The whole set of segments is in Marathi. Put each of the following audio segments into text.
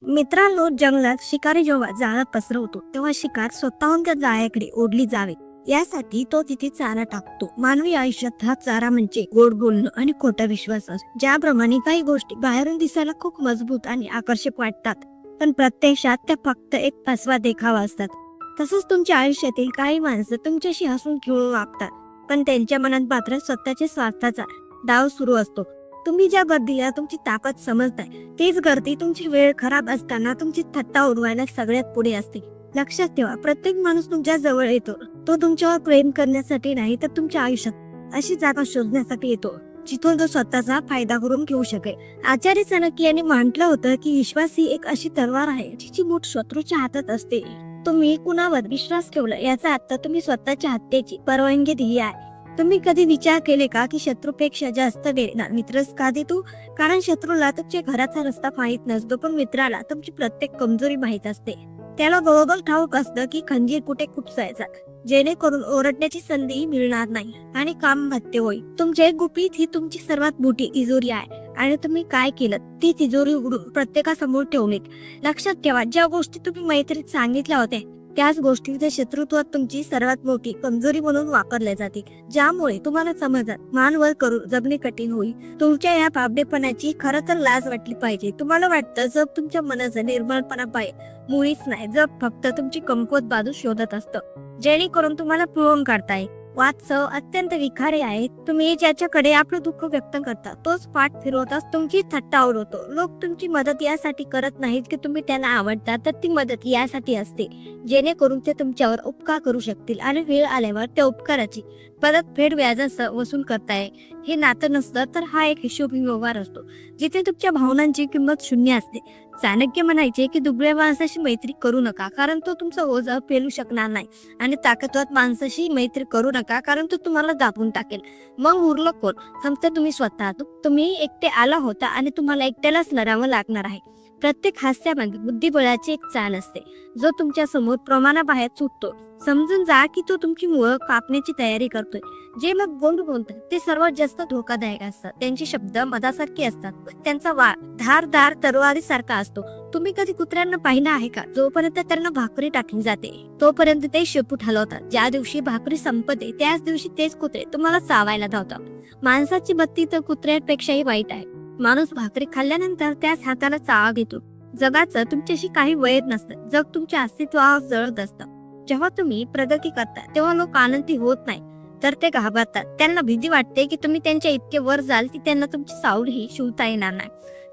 मित्रांनो, जंगलात शिकारी जेव्हा जाळं पसरवतो तेव्हा शिकार स्वतःहून त्या जाळ्याकडे ओढली जावे यासाठी तो तिथे चारा टाकतो. मानवी आयुष्यात हा चारा म्हणजे गोड बोलणं आणि खोटा विश्वास असतो. ज्याप्रमाणे काही गोष्टी बाहेरून दिसायला खूप मजबूत आणि आकर्षक वाटतात, पण प्रत्यक्षात त्या फक्त एक फसवा देखावा असतात. तसंच तुमच्या आयुष्यातील काही माणसं तुमच्याशी हसून खेळून वागतात, पण त्यांच्या मनात मात्र स्वतःच्या स्वार्थाचा डाव सुरू असतो. तुम्ही ज्या गर्दीला तुमची ताकद समजताय, तीच गर्दी तुमची वेळ खराब असताना तुमची थट्टा उडवायला सगळ्यात पुढे असते. लक्षात ठेवा, प्रत्येक माणूस तुमच्या जवळ येतो तो तुमच्यावर प्रेम करण्यासाठी नाही, तर तुमच्या आयुष्यात अशी जागा शोधण्यासाठी येतो जिथून तो स्वतःचा फायदा करून घेऊ शकेल. आचार्य चाणक्य यांनी म्हटलं होतं की विश्वास ही एक अशी तलवार आहे जिची मूठ शत्रूच्या हातात असते. तुम्ही कुणावर विश्वास ठेवला याचा अर्थ तुम्ही स्वतःच्या हत्येची परवानगी दिली आहे. तुम्ही कधी विचार केले का की शत्रूपेक्षा जास्त वेळेला मित्रच का देतो? कारण शत्रूला तुमच्या घराचा रस्ता माहित नसतो, पण मित्राला तुमची प्रत्येक कमजोरी माहित असते. त्याला बरोबर ठाऊक असतं की खंजीर कुठे खुपसायचा, जेणेकरून ओरडण्याची संधीही मिळणार नाही आणि काम भत्ते होईल. तुमचे गुपित ही तुमची सर्वात मोठी तिजोरी आहे आणि तुम्ही काय केलं ती तिजोरी उघडून प्रत्येकासमोर ठेवली. लक्षात ठेवा, ज्या गोष्टी तुम्ही मैत्रीत सांगितल्या होत्या त्याच गोष्टी त्या शत्रुत्वात तुमची सर्वात मोठी कमजोरी म्हणून वापरल्या जातील, ज्यामुळे तुम्हाला समजत मान वर करून जगणे कठीण होईल. तुमच्या या पाबडेपणाची खरं तर लाज वाटली पाहिजे. तुम्हाला वाटतं जग तुमच्या मनाचा निर्मळपणा पाहिजे, मुळीच नाही. जग फक्त तुमची कमकुवत बाजू शोधत असतं, जेणेकरून तुम्हाला पिळून काढताय. वास्तव अत्यंत विखारी आहे. तुम्ही ज्याच्याकडे आपलं दुःख व्यक्त करता तोच पाठ फिरवताच तुमची थट्टा उडवतो. लोक तुमची मदत यासाठी करत नाहीत की तुम्ही त्यांना आवडता, तर ती मदत यासाठी असते जेणेकरून ते तुमच्यावर उपकार करू शकतील आणि वेळ आल्यावर त्या उपकाराची परतफेड व्याजासह वसूल करताय. हे नातं नसतं, तर हा एक हिशोबी व्यवहार असतो जिथे तुमच्या भावनांची किंमत शून्य असते. चाणक्य म्हणायचे की दुबळ्या माणसाशी मैत्री करू नका, कारण तो तुमचा ओझ पेलू शकणार नाही, आणि ताकदवान माणसाशी मैत्री करू नका, कारण तो तुम्हाला दाबून टाकेल. मग उरलं कोण? फक्त तुम्ही स्वतः. तुम्ही एकटे आला होता आणि तुम्हाला एकट्यालाच लढावं लागणार आहे. प्रत्येक हास्यामागे बुद्धिबळाची एक चाल असते, जो तुमच्या समोर प्रमाणाबाहेर सुटतो. समजून जा की तो तुमची मुळं कापण्याची तयारी करतोय. जे लोक गोंड बोलतात ते सर्वात जास्त धोकादायक असतात. त्यांचे शब्द मधासारखे असतात, पण त्यांचा वाळ धारदार तलवारी सारखा असतो. तुम्ही कधी कुत्र्यांना पाहिलं आहे का? जोपर्यंत त्यांना भाकरी टाकली जाते तोपर्यंत ते शेपूट हलवतात. ज्या दिवशी भाकरी संपते त्याच दिवशी तेच कुत्रे तुम्हाला चावायला धावतात. माणसाची बत्ती तर कुत्र्यांपेक्षाही वाईट आहे. माणूस भाकरी खाल्ल्यानंतर त्याच हाताला चावा घेतो. जगाचं तुमच्याशी काही वैर नसतं, जग तुमच्या अस्तित्वावर जळत असतं. जेव्हा तुम्ही प्रगती करता तेव्हा लोक आनंदी होत नाही, तर ते घाबरतात. त्यांना भीती वाटते की तुम्ही त्यांच्या इतके वर जाल की त्यांना तुमची सावलीही शिवता येणार नाही.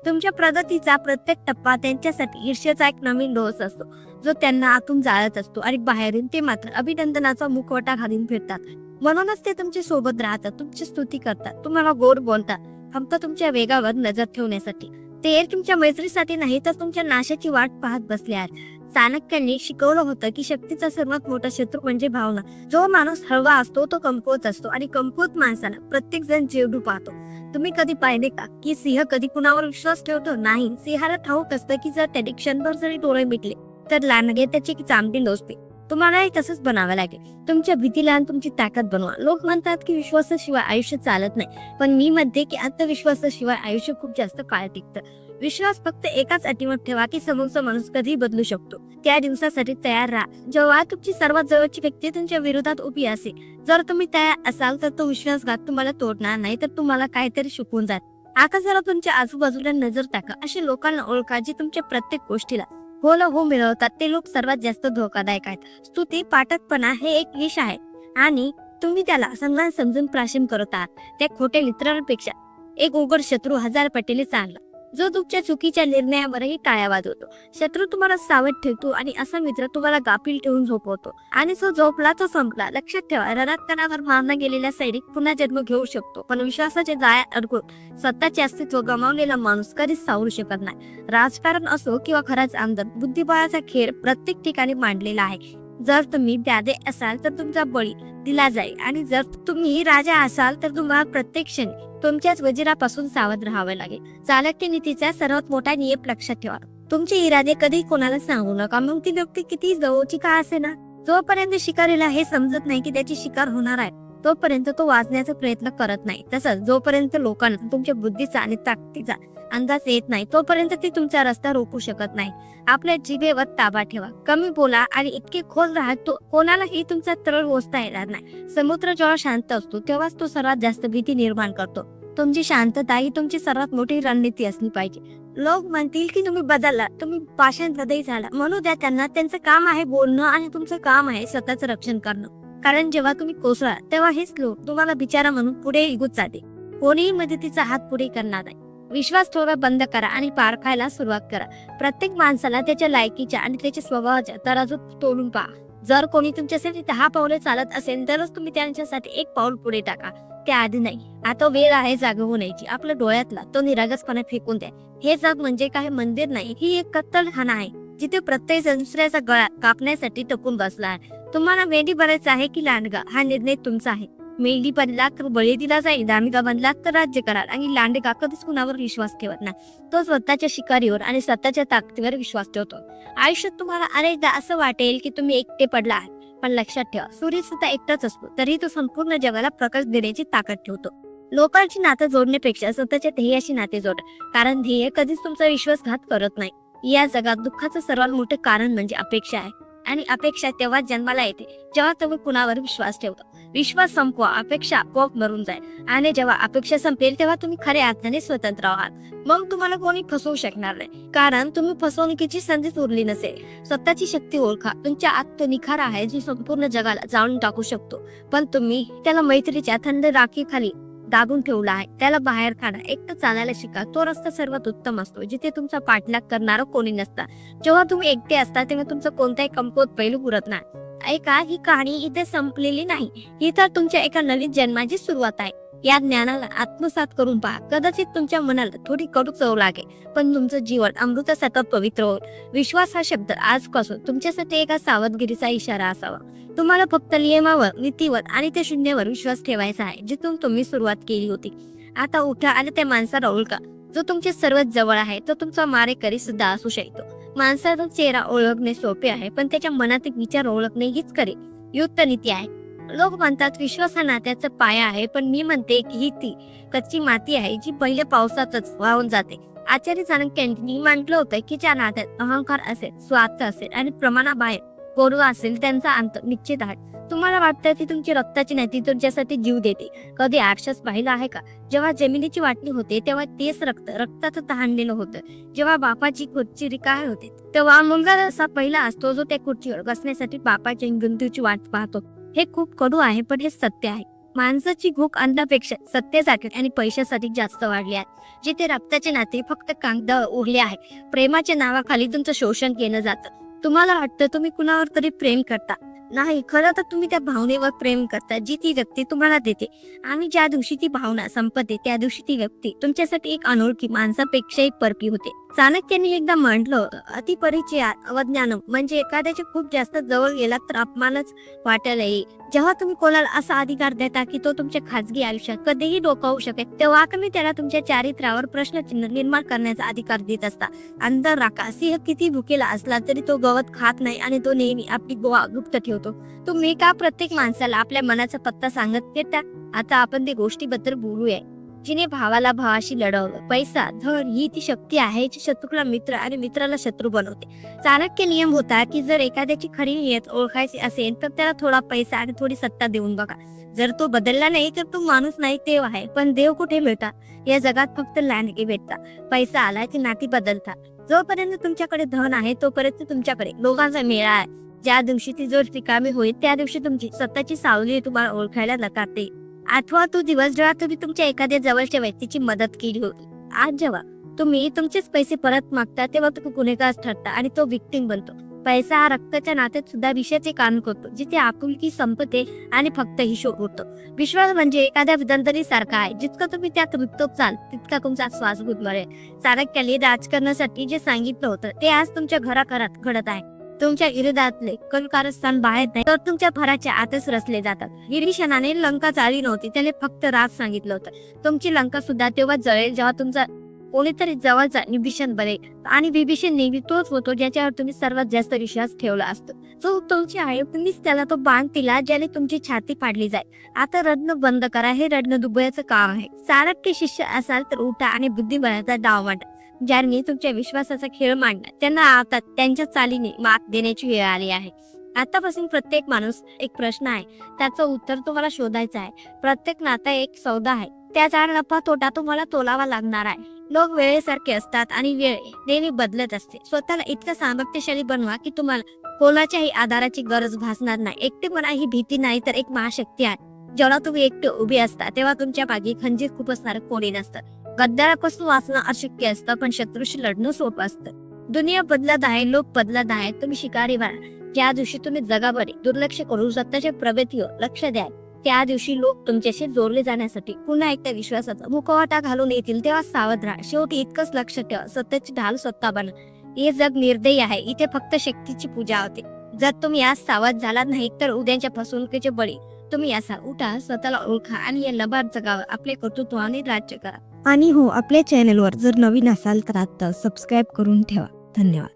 तुमच्या प्रगतीचा प्रत्येक टप्पा त्यांच्यासाठी ईर्ष्येचा एक नवीन डोस असतो, जो त्यांना आतून जाळत असतो, आणि बाहेरून ते मात्र अभिनंदनाचा मुखवटा घालून फिरतात. म्हणूनच ते तुमच्या सोबत राहतात, तुमची स्तुती करतात, तुम्हाला गोड बोलतात, फक्त तुमच्या वेगावर नजर ठेवण्यासाठी. ते तुमच्या मैत्रीसाठी नाही, तर तुमच्या नाशाची वाट पाहत बसले आहेत. चाणक्यांनी शिकवलं होतं की शक्तीचा सर्वात मोठा शत्रू म्हणजे भावना. जो माणूस हळवा असतो तो कमकुवत असतो, आणि कमकुवत माणसाला प्रत्येक जण जेवढू पाहतो. तुम्ही कधी पाहिले का की सिंह कधी कुणावर विश्वास ठेवतो? नाही. सिंहाला ठाऊक असतं की जर त्याने क्षणभर जरी डोळे मिटले तर लांडगे त्याची चामडी लोचते. तुम्हालाही तसंच बनावं लागेल. तुमच्या भीतीला आणि तुमची ताकद बनवा. लोक म्हणतात की विश्वासाशिवाय आयुष्य चालत नाही, पण मी म्हणते की आत्मविश्वासाशिवाय आयुष्य खूप जास्त काळ टिकतं. विश्वास फक्त एकाच अटीवर ठेवा की समोरचा माणूस कधी बदलू शकतो. त्या दिवसासाठी तयार राहा जेव्हा तुमची सर्वात जवळची व्यक्ती तुमच्या विरोधात उभी असेल. जर तुम्ही तयार असाल तर तो विश्वासघात तुम्हाला तोडणार नाही, तर तुम्हाला काहीतरी शिकवून जात. आता जरा तुमच्या आजूबाजूला नजर टाका. अशा लोकांना ओळखा जे तुमच्या प्रत्येक गोष्टीला हो मिळवतात. ते लोक सर्वात जास्त धोकादायक आहेत. स्तुती पाठकपणा हे एक विष आहे, आणि तुम्ही त्याला सन्मान समजून प्राशन करत आहात. त्या खोट्या मित्रांपेक्षा एक उघड शत्रू 1000 पटीने चांगला, जो तुमच्या चुकीच्या निर्णयावरही टाळ्या वाजवतो. शत्रू तुम्हाला सावध ठेवतो, आणि असा मित्र तुम्हाला गाफील ठेवून झोपवतो, आणि जो झोपला तो संपला. लक्षात ठेवा, रणांगणावर मारला गेलेला सैनिक पुन्हा जन्म घेऊ शकतो, पण विश्वासाच्या जाळ्यात अडकून स्वतःचे अस्तित्व गमावलेला माणूस कधीच सावरू शकत नाही. राजकारण असो किंवा खराच आमदार, बुद्धिबळाचा खेळ प्रत्येक ठिकाणी मांडलेला आहे. जर तुम्ही प्यादे असाल तर तुमचा बळी दिला जाईल, आणि जर तुम्ही राजा असाल तर तुम्हाला प्रत्येक क्षणी तुमच्याच वजिरापासून सावध राहावे लागेल. चाणक्य नीतीचा सर्वात मोठा नियम लक्षात ठेवा. तुमचे इरादे कधी कोणाला सांगू नका, मग ती व्यक्ती किती जवळची का असे ना. जोपर्यंत शिकारीला हे समजत नाही की त्याची शिकार होणार आहे, तोपर्यंत तो वाचण्याचा प्रयत्न करत नाही. तसंच जोपर्यंत लोकांना तुमच्या बुद्धीचा आणि ताकदीचा अंदाज येत नाही तोपर्यंत ती तुमचा रस्ता रोखू शकत नाही. आपल्या जिभेवर ताबा ठेवा, कमी बोला आणि इतके खोल राहा तो कोणालाही तुमचा तळ ओसता येणार नाही. समुद्र जेव्हा शांत असतो तेव्हाच तो सर्वात जास्त भीती निर्माण करतो. तुमची शांतता ही तुमची सर्वात मोठी रणनीती असली पाहिजे. लोक म्हणतील की तुम्ही बदलला, तुम्ही पाषाण हृदय झाला. म्हणू द्या त्यांना, त्यांचं काम आहे बोलणं आणि तुमचं काम आहे स्वतःचं रक्षण करणं. कारण जेव्हा तुम्ही कोसळा तेव्हा हेच लोक तुम्हाला बिचारा म्हणून पुढे निघून जाते. कोणीही मदतीचा हात पुढे करणार नाही. विश्वास ठेवणं बंद करा आणि पारखायला सुरुवात करा. प्रत्येक माणसाला त्याच्या लायकीच्या आणि त्याच्या स्वभावाच्या तराजूत तोडून पहा. जर कोणी तुमच्यासाठी 10 पावले चालत असेल तरच तुम्ही त्यांच्यासाठी 1 पाऊल पुढे टाका, त्याआधी नाही. आता वेळ आहे जागा होण्याची. आपल्या डोळ्यातला तो निरागसपणा फेकून द्या. हे जग म्हणजे काही मंदिर नाही, ही एक कत्तलखाना आहे जिथे प्रत्येक जण दुसऱ्याचा गळा कापण्यासाठी टपून बसला आहे. तुम्हाला मेंढी बनायचं आहे की लांडगा, हा निर्णय तुमचा आहे. मेंढी बनला तर बळी दिला जाईल, लांडगा बनला तर राज्य कराल. आणि लांडगा कधीच कुणावर विश्वास ठेवत नाही. तो स्वतःच्या शिकारीवर आणि स्वतःच्या ताकदीवर विश्वास ठेवतो. आयुष्यात तुम्हाला अनेकदा असं वाटेल की तुम्ही एकटे पडला आहात, पण लक्षात ठेवा, सूर्य सुद्धा एकटाच असतो तरी तो संपूर्ण जगाला प्रकाश देण्याची ताकद ठेवतो. लोकांची नातं जोडण्यापेक्षा स्वतःच्या ध्येयाशी नाते जोडा, कारण ध्येय कधीच तुमचा विश्वासघात करत नाही. या जगात दुःखाचं सर्वात मोठं कारण म्हणजे अपेक्षा आहे. आणि अपेक्षा तेव्हा जन्माला येते जेव्हा तुम्ही कुणावर विश्वास ठेवता. विश्वास संपवा, अपेक्षा आपोआप मरून जाईल. आणि जेव्हा अपेक्षा संपेल तेव्हा तुम्ही खऱ्या अर्थाने स्वतंत्र आहात. मग तुम्हाला कोणी फसवू शकणार नाही, कारण तुम्ही फसवणुकीची संधीच उरली नसेल. स्वतःची शक्ती ओळखा. तुमच्या आत तो निखार आहे जो संपूर्ण जगाला जाळून टाकू शकतो, पण तुम्ही त्याला मैत्रीच्या थंड राखीखाली दाबून ठेवला आहे. त्याला बाहेर काढा. एकटं चालायला शिका. तो रस्ता सर्वात उत्तम असतो जिथे तुमचा पाठलाग करणारा कोणी नसता. जेव्हा तुम्ही एकटे असता तेव्हा तुमचं कोणताही कमकुवत पैलू पुरत नाही. ऐका, ही कहाणी इथे संपलेली नाही. ही तर तुमच्या एका नवीन जन्माची सुरुवात आहे. या ज्ञानाला आत्मसात करून पहा. कदाचित तुमच्या मनाला थोडी कडू चव लागेल, पण तुमचं जीवन अमृतासारखं पवित्र होईल. विश्वास हा शब्द आजपासून तुमच्यासाठी एका सावधगिरीचा इशारा असावा. तुम्हाला फक्त नियमावर, नीतीवर आणि त्या शून्यावर विश्वास ठेवायचा आहे जिथून तुम्ही सुरुवात केली होती. आता उठा आणि त्या माणसाला ओळखा जो तुमच्या सर्वात जवळ आहे. तो तुमचा मारेकरी सुद्धा असू शकतो. माणसाचा चेहरा ओळखणे सोपे आहे, पण त्याच्या मनातील विचार ओळखणे हीच खरी युक्तनीती आहे. लोक म्हणतात विश्वास हा नात्याचा पाया आहे, पण मी म्हणते की ही ती कच्ची माती आहे जी पहिल्या पावसातच वाहून जाते. आचार्य चाणक्यांनी म्हटलं होतं की ज्या नात्यात अहंकार असेल, स्वार्थ असेल आणि प्रमाणाबाहेर गोडवा असेल त्यांचा अंत निश्चित आहे. तुम्हाला वाटतं की तुमची रक्ताची नाती तुमच्यासाठी जीव देते. कधी आरशात पाहिलं आहे का? जेव्हा जमिनीची वाटणी होते तेव्हा तेच रक्त रक्तात तहानलेलं होतं. जेव्हा बापाची खुर्ची रिकामी होते तेव्हा मुलगा असा पहिला असतो जो त्या खुर्चीवर बसण्यासाठी बापाच्या गुंतीची वाट पाहतो. हे खूप कडू आहे, पण हे सत्य आहे. माणसाची भूक अन्नापेक्षा सत्यासाठी आणि पैशासाठी जास्त वाढली आहे. जिथे रक्ताचे नाते फक्त कागदावर उरले आहे, प्रेमाच्या नावाखाली तुमचं शोषण केलं जातं. तुम्हाला वाटतं तुम्ही कुणावर तरी प्रेम करता. नाही, खरं तर तुम्ही त्या भावनेवर प्रेम करता जी ती व्यक्ती तुम्हाला देते. आणि ज्या दिवशी ती भावना संपते त्या दिवशी ती व्यक्ती तुमच्यासाठी एक अनोळखी माणसापेक्षाही परकी होते. चाणक्यांनी एकदा म्हटलं होतं, अतिपरिचयात अवज्ञानम, म्हणजे एखाद्याच्या खूप जास्त जवळ गेला तर अपमानच वाटायला येईल. जेव्हा तुम्ही कोणाला असा अधिकार देता की तो तुमच्या खाजगी आयुष्यात कधीही डोकावू शकेल, तेव्हा तुम्ही त्याला तुमच्या चारित्र्यावर प्रश्नचिन्ह निर्माण करण्याचा अधिकार देत असता. अंतर राखा. सिंह किती भुकेला असला तरी तो गवत खात नाही आणि तो नेहमी आपली गोवा गुप्त ठेवतो. तुम्ही का प्रत्येक माणसाला आपल्या मनाचा पत्ता सांगत घेता? आता आपण त्या गोष्टीबद्दल बोलूया जिने भावाला भावाशी लढवलं. पैसा, धन ही ती शक्ती आहे जी शत्रूला मित्र आणि मित्राला शत्रू बनवते. चाणक्य नियम होता की जर एखाद्याची खरी नियत ओळखायची असेल तर त्याला थोडा पैसा आणि थोडी सत्ता देऊन बघा. जर तो बदलला नाही तर तो माणूस नाही, देव आहे. पण देव कुठे मिळतात? या जगात फक्त लांडगे भेटतात. पैसा आला की नाती बदलतात. जोपर्यंत तुमच्याकडे धन आहे तोपर्यंत तुमच्याकडे लोकांचा मेळा आहे. ज्या दिवशी ती जोर रिकामी होईल त्या दिवशी तुमची स्वतःची सावली तुम्हाला ओळखायला नकारते. आठवा तो दिवस जेव्हा तुम्ही तुमच्या एखाद्या जवळच्या व्यक्तीची मदत केली होती. आज जेव्हा तुम्ही तुमचेच पैसे परत मागता तेव्हा तुम्ही गुन्हेगार ठरता आणि तो विक्टिम बनतो. पैसा हा रक्ताच्या नात्यात सुद्धा विषयाचे काम करतो, जिथे आपुलकी संपते आणि फक्त हिशोब होतो. विश्वास म्हणजे एखाद्या विदंतरी सारखा आहे. जितकं तुम्ही त्यात रुतोचाल तितका तुमचा श्वास गुदमरेल. चाणक्याने राजकारणासाठी जे सांगितलं होतं ते आज तुमच्या घराघरात घडत आहे. तुमच्या इराद्यातले कणकारस्थान बाहेर नाही तर तुमच्या घराच्या आतच रचले जातात. विभीषणाने लंका चालली नव्हती, त्याने फक्त राज सांगितलं होतं. तुमची लंका सुद्धा तेव्हा जळेल जेव्हा तुमचा कोणीतरी जवळचा विभीषण बनेल आणि विभीषण नेहमी तोच होतो ज्याच्यावर तुम्ही सर्वात जास्त विश्वास ठेवला असतो. जो तुमची आहे तुम्हीच त्याला तो बाण दिला ज्याने तुमची छाती पाडली जाईल. आता रडणं बंद करा, हे रडणं दुबळ्याचं काम आहे. चाणक्य शिष्य असाल तर उठा आणि बुद्धिबळाचा डाव मांडा. ज्यांनी तुमच्या विश्वासाचा खेळ मांडला त्यांना आता त्यांच्या चालीने मात देण्याची वेळ आली आहे. आतापासून प्रत्येक माणूस एक प्रश्न आहे, त्याचं उत्तर तुम्हाला शोधायचं आहे. प्रत्येक नाता एक सौदा आहे, त्याचा नफा तोटा तुम्हाला तोलावा लागणार आहे. लोक वेळेसारखे असतात आणि वेळ नेहमी बदलत असते. स्वतःला इतकं सामर्थ्यशाली बनवा की तुम्हाला कोणाच्याही आधाराची गरज भासणार नाही. एकटेपणा ही भीती नाही तर एक महाशक्ती आहे. जेव्हा तुम्ही एकटे उभे असता तेव्हा तुमच्या मागे खंजीर खूप असणार कोणी नसतं. गद्दारापासून वाचणं अशक्य असतं पण शत्रूशी लढणं सोपं असतं. दुनिया बदलत आहे, लोक बदलत आहेत, तुम्ही शिकारी बना. ज्या दिवशी तुम्ही जगाकडे दुर्लक्ष करून स्वतःच्या प्रगतीवर लक्ष द्याल त्या दिवशी लोक तुमच्याशी जोडले जाण्यासाठी पुन्हा एकदा विश्वासाचा मुखवटा घालून येतील. तेव्हा सावध राहा. शेवटी इतकंच लक्ष ठेवा, स्वतःची ढाल स्वतः बना. हे जग निर्दयी आहे, इथे फक्त शक्तीची पूजा होते. जर तुम्ही आज सावध झालात नाही तर उद्याच्या फसवणुकीचे बळी तुम्ही असाल. उठा, स्वतःला ओळखा आणि या लबाड जगावर आपल्या कर्तृत्वाने राज्य करा. आणि हो, आपल्या चॅनलवर जर नवीन असाल तर आता सबस्क्राईब करून ठेवा. धन्यवाद.